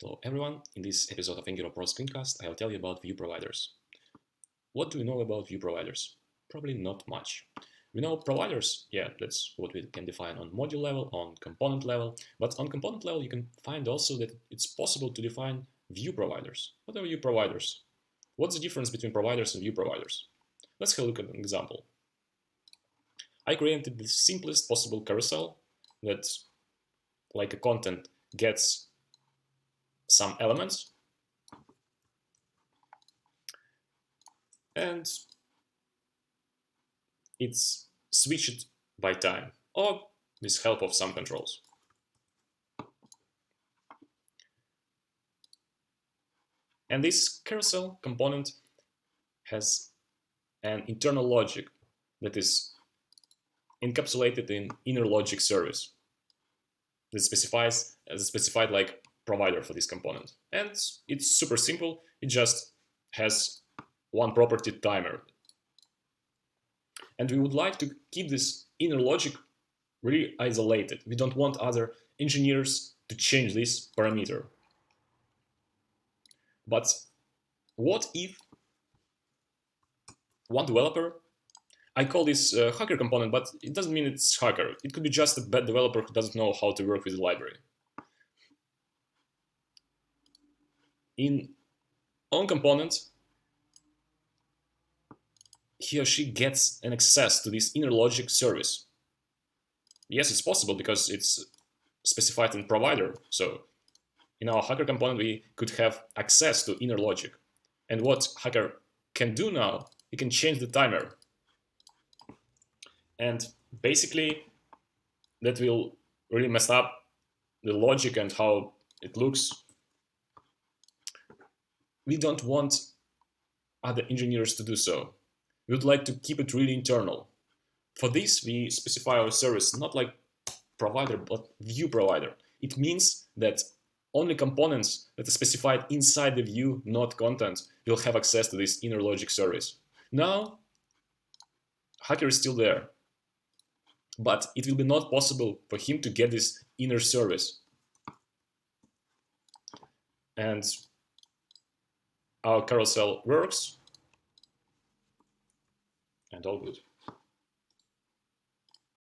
Hello everyone, in this episode of Angular Pro screencast I'll tell you about viewProviders. What do we know about viewProviders? Probably not much. We know providers, yeah, that's what we can define on module level, on component level, but on component level you can find also that it's possible to define viewProviders. What are viewProviders? What's the difference between providers and viewProviders? Let's have a look at an example. I created the simplest possible carousel that, like a content, gets some elements and it's switched by time or with help of some controls. And this carousel component has an internal logic that is encapsulated in inner logic service that specifies as a specified like provider for this component. And it's super simple. It just has one property, timer. And we would like to keep this inner logic really isolated. We don't want other engineers to change this parameter. But what if one developer, I call this hacker component, but it doesn't mean it's hacker. It could be just a bad developer who doesn't know how to work with the library. In own component, he or she gets an access to this inner logic service. Yes, it's possible because it's specified in provider. So in our hacker component, we could have access to inner logic. And what hacker can do now, he can change the timer. And basically, that will really mess up the logic and how it looks. We don't want other engineers to do so. We would like to keep it really internal. For this, we specify our service not like provider, but viewProvider. It means that only components that are specified inside the view, not content, will have access to this inner logic service. Now, hacker is still there, but it will be not possible for him to get this inner service. And our carousel works, and all good.